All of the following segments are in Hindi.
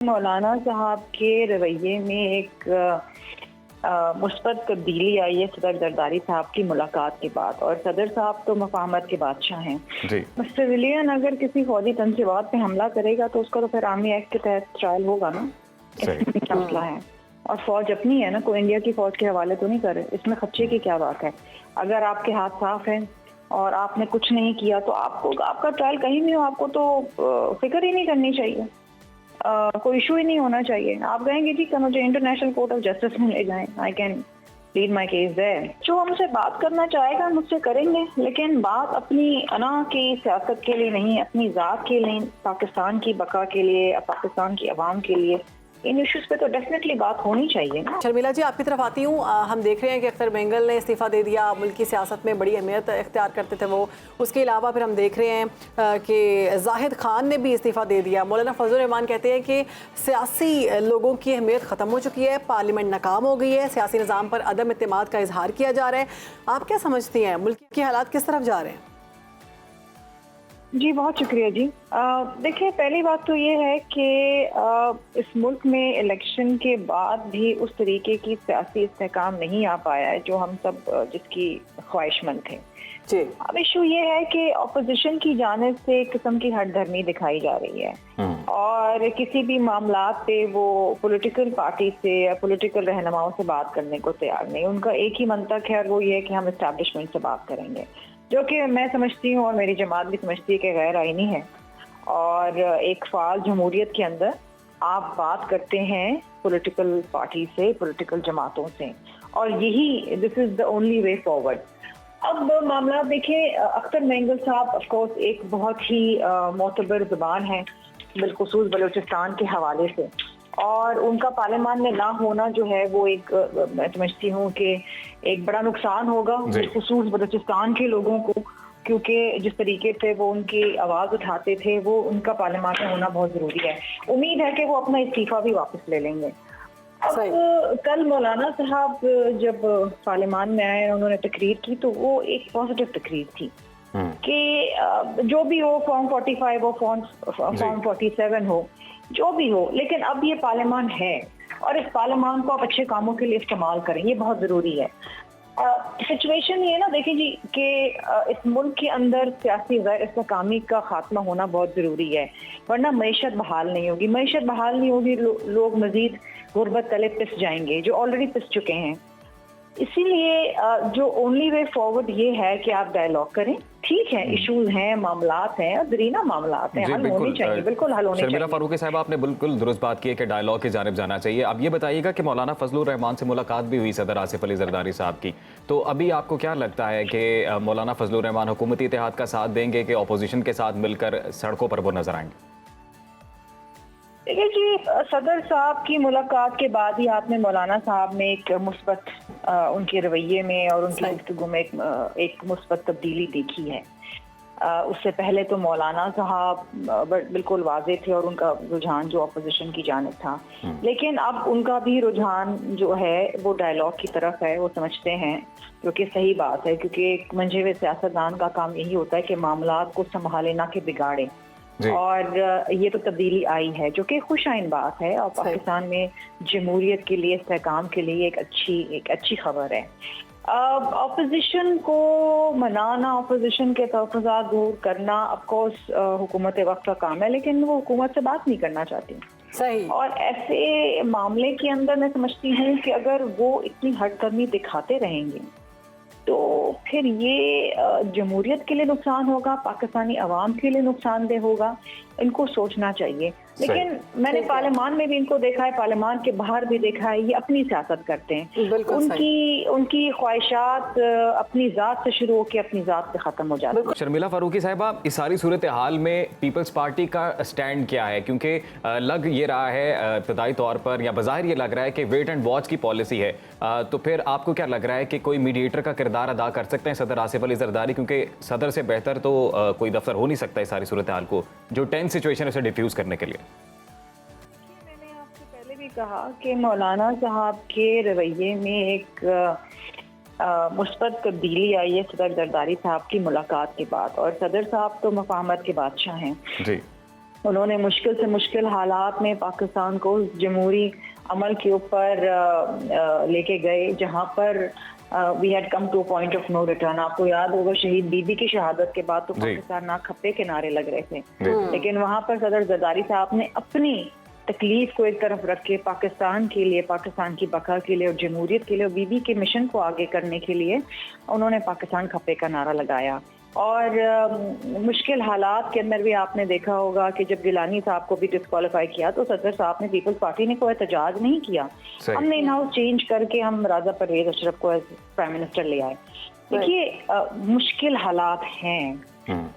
मौलाना साहब के रवैये में एक मुस्बत तब्दीली आई है सदर जरदारी साहब की मुलाकात के बाद। और सदर साहब तो मफाहमत के बादशाह हैं। सिविलियन अगर किसी फौजी तंजीवात पे हमला करेगा तो उसका तो फिर आर्मी एक्ट के तहत ट्रायल होगा ना, इसमें क्या मसला है। और फौज अपनी है ना, कोई इंडिया की फौज के हवाले तो नहीं करे, इसमें खदशे की क्या बात है। अगर आपके हाथ साफ है और आपने कुछ नहीं किया तो आपको आपका ट्रायल कहीं भी हो, आपको तो फिक्र ही नहीं करनी चाहिए, कोई इशू ही नहीं होना चाहिए। आप कहेंगे ठीक है मुझे इंटरनेशनल कोर्ट ऑफ जस्टिस में ले जाएं, I can lead my case there. जो हमसे बात करना चाहेगा मुझसे करेंगे, लेकिन बात अपनी अना की सियासत के लिए नहीं, अपनी ज़ात के लिए, पाकिस्तान की बका के लिए, पाकिस्तान की आवाम के लिए, इन इश्यूज पे तो डेफिनेटली बात होनी चाहिए ना। शर्मिला जी, आपकी तरफ आती हूँ। हम देख रहे हैं कि अख्तर बेंगल ने इस्तीफ़ा दे दिया। मुल्क की सियासत में बड़ी अहमियत इख्तियार करते थे वो। उसके अलावा फिर हम देख रहे हैं कि जाहिद खान ने भी इस्तीफ़ा दे दिया। मौलाना फजल रहमान कहते हैं कि सियासी लोगों की अहमियत ख़त्म हो चुकी है, पार्लियामेंट नाकाम हो गई है, सियासी निज़ाम पर अदम एतमाद का इजहार किया जा रहा है। आप क्या समझती हैं, मुल्क के हालात किस तरफ जा रहे हैं? जी बहुत शुक्रिया जी। देखिए, पहली बात तो ये है कि इस मुल्क में इलेक्शन के बाद भी उस तरीके की सियासी इस्तेहकाम नहीं आ पाया है जो हम सब जिसकी ख्वाहिशमंद थे जी। अब इशू ये है कि अपोजिशन की जानिब से एक किस्म की हठधर्मी दिखाई जा रही है और किसी भी मामला पे वो पॉलिटिकल पार्टी से या पॉलिटिकल रहनुमाओं से बात करने को तैयार नहीं। उनका एक ही मंतक है और वो ये है कि हम इस्टेब्लिशमेंट से बात करेंगे, जो कि मैं समझती हूँ और मेरी जमात भी समझती है कि गैर आईनी है। और एक फाल जमहूरियत के अंदर आप बात करते हैं पॉलिटिकल पार्टी से, पॉलिटिकल जमातों से, और यही this is the only way forward. अब मामला देखिए, अख्तर बेंगल साहब ऑफ कोर्स एक बहुत ही मोतबर जुबान है, बिलखुसूस बलूचिस्तान के हवाले से, और उनका पार्लियामान में ना होना जो है वो एक मैं समझती हूँ कि एक बड़ा नुकसान होगा बिलखुसूस बलूचिस्तान के लोगों को, क्योंकि जिस तरीके से वो उनकी आवाज़ उठाते थे वो उनका पार्लियामान में होना बहुत ज़रूरी है। उम्मीद है कि वो अपना इस्तीफ़ा भी वापस ले लेंगे। अब कल मौलाना साहब जब पार्लियामान में आए, उन्होंने तकरीर की तो वो एक पॉजिटिव तकरीर थी कि जो भी हो, फॉर्म 45 हो, फॉर्म 47 हो, जो भी हो, लेकिन अब ये पार्लियामान है और इस पार्लियामान को आप अच्छे कामों के लिए इस्तेमाल करें, ये बहुत ज़रूरी है। सिचुएशन ये ना देखें जी कि इस मुल्क के अंदर सियासी गैर इस्तेकामी का खात्मा होना बहुत ज़रूरी है, वरना मईशत बहाल नहीं होगी। मईशत बहाल नहीं होगी, लोग मज़ीद गुर्बत तले पिस जाएंगे जो ऑलरेडी पिस चुके हैं। इसीलिए जो ओनली वे फॉरवर्ड ये है कि आप डायलॉग करें। ठीक है, इश्यूज हैं, मामलात हैं, दरीना मामलात हैं, हल होने चाहिए, बिल्कुल हल होने चाहिए। शर्मिला फारूकी साहब, आपने बिल्कुल दुरुस्त बात की है कि डायलॉग की जानिब जाना चाहिए। अब ये बताइएगा कि मौलाना फजलुर रहमान से मुलाकात भी हुई सदर आसिफ अली जरदारी साहब की, तो अभी आपको क्या लगता है कि मौलाना फजलुर रहमान हुकूमती इत्तेहाद का साथ देंगे कि अपोजिशन के साथ मिलकर सड़कों पर वो नजर आएंगे? देखिए जी, सदर साहब की मुलाकात के बाद ही आपने मौलाना साहब में एक मुस्बत उनके रवैये में और उनकी गुफ्तगू में एक मुस्बत तब्दीली देखी है। उससे पहले तो मौलाना साहब बिल्कुल वाज़े थे और उनका रुझान जो अपोजिशन की जानिब था, लेकिन अब उनका भी रुझान जो है वो डायलॉग की तरफ है। वो समझते हैं, जो कि सही बात है, क्योंकि एक मंझे हुए सियासतदान का काम यही होता है कि मामलात को संभाले ना कि बिगाड़े। और ये तो तब्दीली आई है जो कि खुशाइन बात है और पाकिस्तान में जमहूरियत के लिए, इस्तेहकाम के लिए एक अच्छी खबर है। अपोजिशन को मनाना, अपोजिशन के तहफ़्फ़ुज़ात दूर करना ऑफ कोर्स हुकूमत वक्त का काम है, लेकिन वो हुकूमत से बात नहीं करना चाहती। सही। और ऐसे मामले के अंदर मैं समझती हूँ कि अगर वो इतनी हठधर्मी दिखाते रहेंगे तो फिर ये जमहूरियत के लिए नुकसान होगा, पाकिस्तानी अवाम के लिए नुकसानदेह होगा। इनको सोचना चाहिए। लेकिन मैंने पार्लियामान में भी इनको देखा है, पार्लियामान के बाहर भी देखा है, ये अपनी सियासत करते हैं। उनकी ख्वाहिशात अपनी ज़ात से शुरू होकर अपनी ज़ात से ख़त्म हो जाती है। शर्मिला फारूकी साहिबा, इस सारी सूरत हाल में पीपल्स पार्टी का स्टैंड क्या है? क्योंकि लग ये रहा है इब्तदाई तौर पर, या बज़ाहिर ये लग रहा है कि वेट एंड वॉच की पॉलिसी है, तो फिर आपको क्या लग रहा है कि कोई मीडिएटर का किरदार अदा कर सकते हैं सदर आसिफ अली जरदारी? क्योंकि सदर से बेहतर तो कोई दफ्तर हो नहीं सकता इस सारी सूरत हाल को, जो टेंस सिचुएशन है उसे डिफ्यूज करने के लिए। मैंने आपसे पहले भी कहा कि मौलाना साहब के रवैये में एक मुस्बत तब्दीली आई है सदर जरदारी साहब की मुलाकात के बाद। और सदर साहब तो मफाहमत के बादशाह हैं जी। उन्होंने मुश्किल से मुश्किल हालात में पाकिस्तान को जमहूरी अमल के ऊपर लेके गए, जहां पर we had come to point of no return. आपको याद होगा शहीद बीबी की शहादत के बाद तो पाकिस्तान ना खप्पे के नारे लग रहे थे, लेकिन वहां पर सदर जरदारी साहब ने अपनी तकलीफ को एक तरफ रख के पाकिस्तान के लिए, पाकिस्तान की बका के लिए और जमहूरियत के लिए और बीबी के मिशन को आगे करने के लिए उन्होंने पाकिस्तान खप्पे का नारा लगाया। और मुश्किल हालात के अंदर भी आपने देखा होगा कि जब गिलानी साहब को भी डिस्क्वालीफाई किया तो सदर साहब ने पीपल्स पार्टी ने कोई एहतजाज नहीं किया। हमने इन हाउस चेंज करके हम राजा परवेज अशरफ को एज प्राइम मिनिस्टर ले आए। देखिए मुश्किल हालात हैं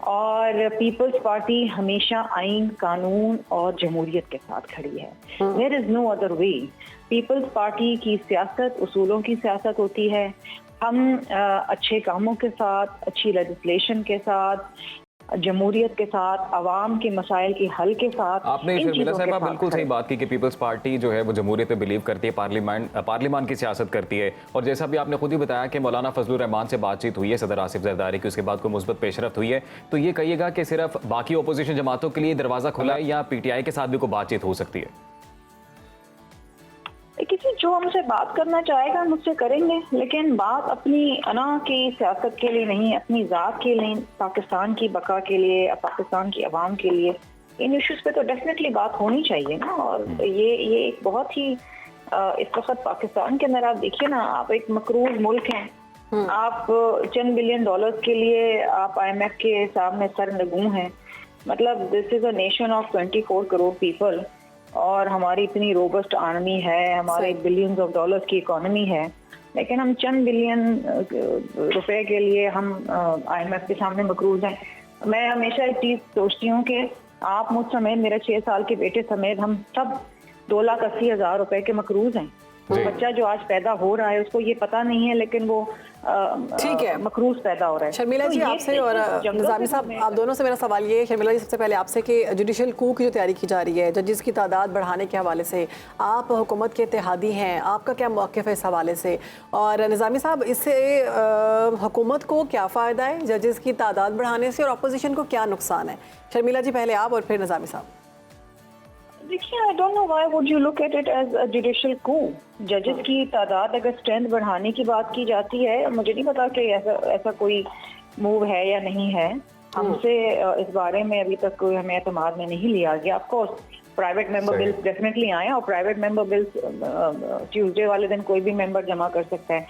और पीपल्स पार्टी हमेशा आइन, कानून और जमहूरियत के साथ खड़ी है। There is no other way. People's Party की सियासत उसूलों की सियासत होती है। हम अच्छे कामों के साथ, अच्छी लेजिस्लेशन के साथ, जमहूरियत के साथ, आवाम के मसाइल के हल के साथ। आपने शर्मिला साहिबा बिल्कुल सही बात की कि पीपल्स पार्टी जो है वो जमहूरियत पे बिलीव करती है, पार्लियामान की सियासत करती है। और जैसा भी आपने खुद ही बताया कि मौलाना फजलुर रहमान से बातचीत हुई है सदर आसिफ जरदारी की, उसके बाद कोई मुस्बत पेशरफ्त हुई है, तो ये कहिएगा कि सिर्फ बाकी अपोजिशन जमातों के लिए दरवाजा खुला है या पीटीआई के साथ भी कोई बातचीत हो सकती है? किसी जो हमसे बात करना चाहेगा मुझसे करेंगे, लेकिन बात अपनी अना की सियासत के लिए नहीं, अपनी ज़ात के लिए, पाकिस्तान की बका के लिए, पाकिस्तान की आवाम के लिए इन इश्यूज पे तो डेफिनेटली बात होनी चाहिए ना। और ये एक बहुत ही इस वक्त पाकिस्तान के अंदर आप देखिए ना, आप एक मकरूज मुल्क हैं, आप चंद बिलियन डॉलर्स के लिए आप IMF के सामने सर नगू हैं। मतलब this is a nation of 24 crore people और हमारी इतनी रोबस्ट आर्मी है, हमारे बिलियंस ऑफ डॉलर्स की इकोनॉमी है, लेकिन हम चंद बिलियन रुपए के लिए हम IMF के सामने मकरूज हैं। मैं हमेशा एक चीज सोचती हूँ कि आप मुझ समेत, मेरे 6 साल के बेटे समेत हम सब 2,80,000 रुपए के मकरूज हैं। वो बच्चा जो आज पैदा हो रहा है उसको ये पता नहीं है, लेकिन वो ठीक है मकरूज पैदा हो रहा है। शर्मिला जी आपसे और निज़ामी साहब आप दोनों से मेरा सवाल ये है, शर्मिला जी सबसे पहले आपसे कि जुडिशल कू की जो तैयारी की जा रही है, जजेस की तादाद बढ़ाने के हवाले से, आप हुकूमत के इत्तेहादी हैं, आपका क्या मौक़िफ़ है इस हवाले से? और निज़ामी साहब इससे हुकूमत को क्या फ़ायदा है जजेस की तादाद बढ़ाने से और अपोजिशन को क्या नुकसान है? शर्मिला जी पहले आप और फिर निज़ामी साहब। देखिए, I don't know why would you look at it as a judicial coup. जजेस की तादाद अगर स्ट्रेंथ बढ़ाने की बात की जाती है, मुझे नहीं पता कि ऐसा कोई मूव है या नहीं है। हमसे इस बारे में अभी तक कोई हमें एतमाद में नहीं लिया गया। Of course private member bills definitely आए और प्राइवेट मेंबर बिल्स ट्यूसडे वाले दिन कोई भी मेंबर जमा कर सकता है,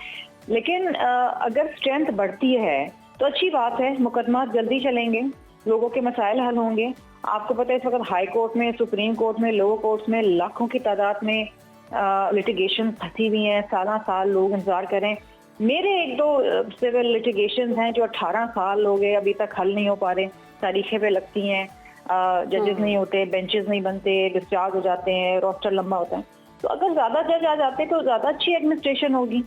लेकिन अगर स्ट्रेंथ बढ़ती है तो अच्छी बात है। मुकदमा जल्दी चलेंगे, लोगों के मसाइल हल होंगे। आपको पता है इस वक्त हाई कोर्ट में, सुप्रीम कोर्ट में, लोअर कोर्ट्स में लाखों की तादाद में लिटिगेशन फंसी हुई हैं। साल लोग इंतजार करें। मेरे 1-2 सिविल लिटिगेशन हैं जो 18 साल हो गए अभी तक हल नहीं हो पा रहे, तारीखें पे लगती हैं, जजेस नहीं होते, बेंचेस नहीं बनते, डिस्चार्ज हो जाते हैं, रोस्टर लंबा होता है। तो अगर ज्यादा जज आ जाते तो ज्यादा अच्छी एडमिनिस्ट्रेशन होगी।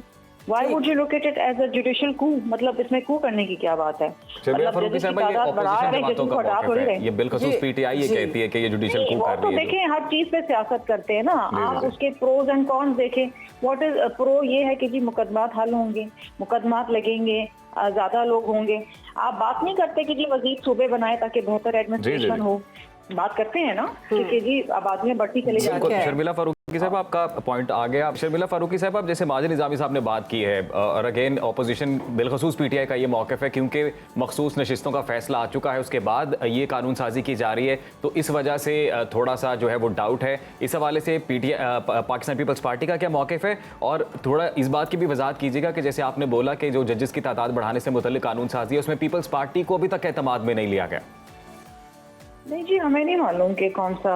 Why would you look at it as a judicial coup? मतलब इसमें coup करने की क्या बात है? ये बिलखसूस पीटीआई ये कहती है कि ये जुडिशियल coup कर रही है। तो देखें, हर चीज पे सियासत करते हैं ना आप, उसके प्रोज एंड कॉन्स देखें। व्हाट इज प्रो ये है कि जी मुकदमात हल होंगे, मुकदमात लगेंगे, ज्यादा लोग होंगे। आप बात नहीं करते कि जी वजीर सूबे बनाए ताकि बेहतर एडमिनिस्ट्रेशन हो। बात करते हैं ना कि जी आबादियां बढ़ती चली जाती है। शर्मिला फारूकी साहब आपका पॉइंट आ गया। शर्मिला फारूकी साहब, आप जैसे माजिद निज़ामी साहब ने बात की है और अगेन अपोजिशन बिलखसूस पीटीआई का ये मौक़िफ़ है क्योंकि मखसूस नशिस्तों का फैसला आ चुका है, उसके बाद ये कानून साजी की जा रही है, तो इस वजह से थोड़ा सा जो है वो डाउट है। इस हवाले से पाकिस्तान पीपल्स पार्टी का क्या मौक़िफ़ है? और थोड़ा इस बात की भी वजाहत कीजिएगा कि जैसे आपने बोला कि जो जजेस की तादाद बढ़ाने से मुतल्लिक़ कानून साजी है उसमें पीपल्स पार्टी को अभी तक एतमाद में नहीं लिया गया। नहीं जी, हमें नहीं मालूम कि कौन सा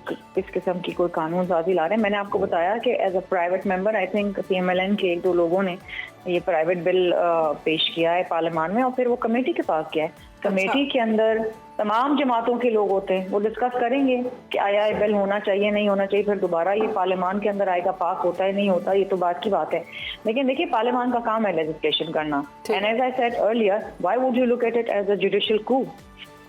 किस किस्म की कोई कानून साजी ला रहे हैं। मैंने आपको बताया कि as a private member I think CMLN के 1-2 लोगों ने ये प्राइवेट बिल पेश किया है पार्लियामान में और फिर वो कमेटी के पास गया है। कमेटी के अंदर तमाम जमातों के लोग होते हैं, वो डिस्कस करेंगे कि आया ये बिल होना चाहिए, नहीं होना चाहिए, फिर दोबारा ये पार्लियामान के अंदर आएगा, पास होता है नहीं होता, ये तो बात की बात है। लेकिन देखिए, पार्लियामान का काम है लेजिस्लेशन करना। And as I said earlier, why would you look at it as a judicial coup?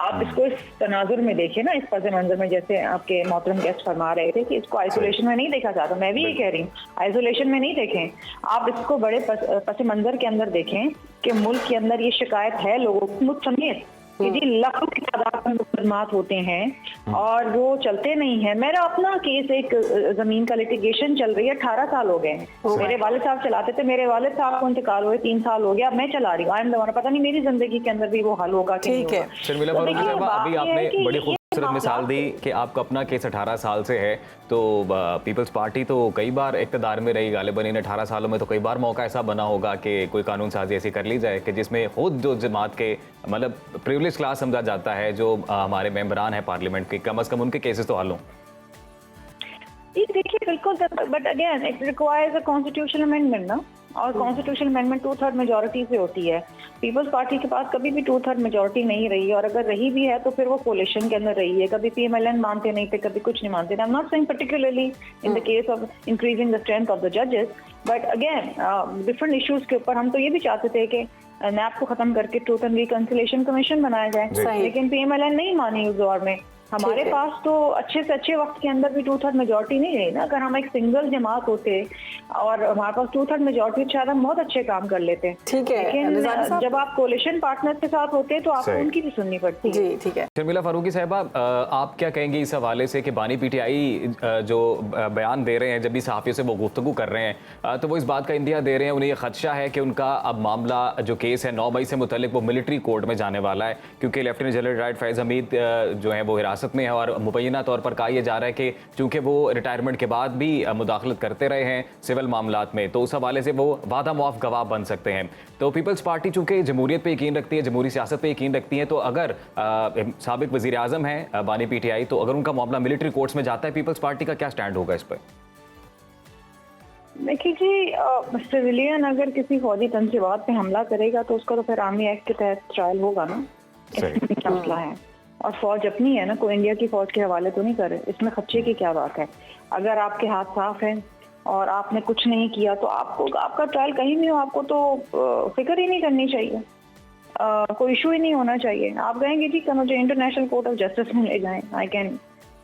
आप इसको इस तनाजुर में देखिए ना, इस पस मंजर में, जैसे आपके मोहतरम गेस्ट फरमा रहे थे कि इसको आइसोलेशन में नहीं देखा जाता। मैं भी ये कह रही हूँ, आइसोलेशन में नहीं देखें, आप इसको बड़े पस मंजर के अंदर देखें कि मुल्क के अंदर ये शिकायत है लोगों मुझ समेत कि जी लाखों की तादाद में मुकदमात होते हैं और वो चलते नहीं है। मेरा अपना केस, एक जमीन का लिटिगेशन चल रही है, 18 साल हो गए हैं। मेरे वालिद साहब चलाते थे, मेरे वालिद साहब को इंतकाल हुए 3 साल हो गया, अब मैं चला रही हूँ। आई एम द वन, पता नहीं मेरी जिंदगी के अंदर भी वो हल होगा कि नहीं ठीक है। होगा। शर्मिला तो फारूकी देखिए, साहबा, बात अभी ये है आपने कि बड़ी ये खूबसूरत मिसाल दी कि आपका अपना केस 18 साल से है, तो पीपल्स पार्टी तो कई बार इक़्तिदार में रही, गालिबन इन 18 सालों में तो कई बार मौका ऐसा बना होगा कि कोई कानून साजी ऐसी कर ली जाए कि जिसमें खुद जो जमात के मतलब प्रिविलेज क्लास समझा जाता है, जो हमारे मेंबरान हैं पार्लियामेंट के, कम अज़ कम उनके केसेस तो हल हों। देखिए बिल्कुल, but again it requires a constitutional amendment ना, और कॉन्स्टिट्यूशनल अमेंडमेंट 2/3 मेजोरिटी से होती है। पीपल्स पार्टी के पास कभी भी 2/3 मेजोरिटी नहीं रही, और अगर रही भी है तो फिर वो कोलिशन के अंदर रही है। कभी पीएमएलएन मानते नहीं थे, कभी कुछ नहीं मानते थे। I am not saying particularly in the case of increasing the strength of the जजेस, बट अगेन डिफरेंट इश्यूज के ऊपर हम तो ये भी चाहते थे कि नैप को खत्म करके ट्रूथ एंड रिकंसिलिएशन कमीशन बनाया जाए, लेकिन पीएमएलएन नहीं मानी उस दौर में। हमारे पास तो अच्छे से अच्छे वक्त के अंदर भी 2/3 मेजोरिटी नहीं रही ना। अगर हम एक सिंगल जमात होते और हमारे पास 2/3 मेजोरिटी, शायद हम बहुत अच्छे काम कर लेते। ठीक है, लेकिन जब आप कोलिशन पार्टनर के साथ होते हैं तो आपको उनकी भी सुननी पड़ती है। जी ठीक है। शर्मिला फारूकी साहबा, आप क्या कहेंगे इस हवाले से कि बानी पीटीआई जो बयान दे रहे हैं, जब भी सहाफ़ियों से वो गुफ्तगू कर रहे हैं, तो वो इस बात का इंदिया दे रहे हैं, उन्हें ये खदशा है कि उनका अब मामला जो केस है 9 मई से मुतल्लिक वो मिलिट्री कोर्ट में जाने वाला है, क्योंकि लेफ्टिनेंट जनरल रिटायर्ड फैज़ हमीद जो है वो हिरासत में है, और मुबैना तौर पर कहा यह जा रहा है कि चूंकि वो रिटायरमेंट के बाद भी मुदाखलत करते रहे हैं सिविल मामलात में, तो उस हवाले से वो वादा मुआफ गवाह बन सकते हैं। तो पीपल्स पार्टी चूंकि जमहूरियत पे यकीन रखती है, जमहूरी सियासत पे यकीन रखती है, तो अगर साबिक वज़ीर आज़म है बानी पीटीआई, तो अगर उनका मामला मिलिट्री कोर्ट्स में जाता है, पीपल्स पार्टी का क्या स्टैंड होगा इस पर? देखिए जी, सिविलियन अगर किसी फौजी तंजीबात पे हमला करेगा तो उसका तो फिर आर्मी एक्ट के तहत ट्रायल होगा ना, इसमें मसला है। और फौज अपनी है ना, कोई इंडिया की फौज के हवाले तो नहीं करे, इसमें खर्चे की क्या बात है। अगर आपके हाथ साफ है और आपने कुछ नहीं किया तो आपको, आपका ट्रायल कहीं भी हो, आपको तो फिक्र ही नहीं करनी चाहिए, कोई इशू ही नहीं होना चाहिए। आप कहेंगे जी कि मुझे इंटरनेशनल कोर्ट ऑफ जस्टिस में ले जाएं, I can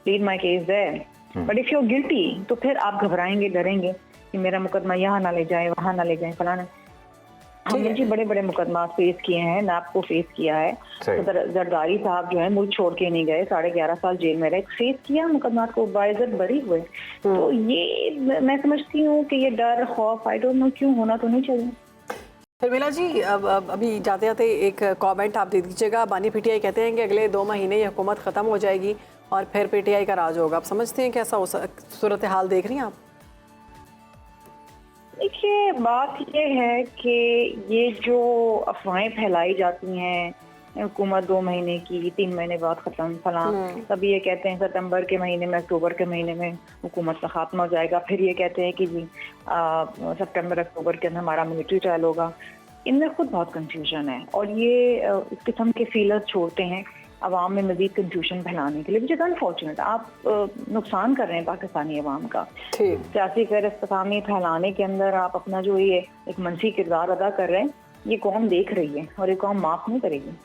plead my case there, but if you are guilty तो फिर आप घबराएंगे, डरेंगे कि मेरा मुकदमा यहाँ ना ले जाए, वहाँ ना ले जाए, फलाना। हमने जी बड़े बड़े मुकदमा फेस किए हैं, नैप को फेस किया है, तो जरदारी साहब जो है मुल्क छोड़ के नहीं गए, 11.5 साल जेल में रहे, फेस किया मुकदमा को, बाइज्जत बरी हुए। तो ये मैं समझती हूँ कि ये डर, खौफ, आई डोंट नो क्यों होना तो नहीं चाहिए। शर्मिला जी, अभी जाते जाते एक कमेंट आप दे दीजिएगा। बानी पीटीआई कहते हैं कि अगले 2 महीने ये हुकूमत ख़त्म हो जाएगी और फिर पीटीआई का राज होगा। आप समझते हैं कैसा सूरत हाल देख रही हैं आप? देखिए, बात ये है कि ये जो अफवाहें फैलाई जाती हैं, हुकूमत 2 महीने की, 3 महीने बाद खत्म, फलां, कभी ये कहते हैं सितंबर के महीने में, अक्टूबर के महीने में हुकूमत का खात्मा हो जाएगा, फिर ये कहते हैं कि जी सितंबर अक्टूबर के अंदर हमारा मिलिट्री ट्रायल होगा। इनमें खुद बहुत कंफ्यूजन है, और ये इस किस्म के फीलर्स छोड़ते हैं अवाम में मजीद कंफ्यूजन फैलाने के लिए, विच इज़ अनफॉर्चुनेट। आप नुकसान कर रहे हैं पाकिस्तानी अवाम का। सियासी गैर-इस्तेकामी फैलाने के अंदर आप अपना जो ये एक मनफी किरदार अदा कर रहे हैं, ये कौम देख रही है और ये कौम माफ़ नहीं करेगी।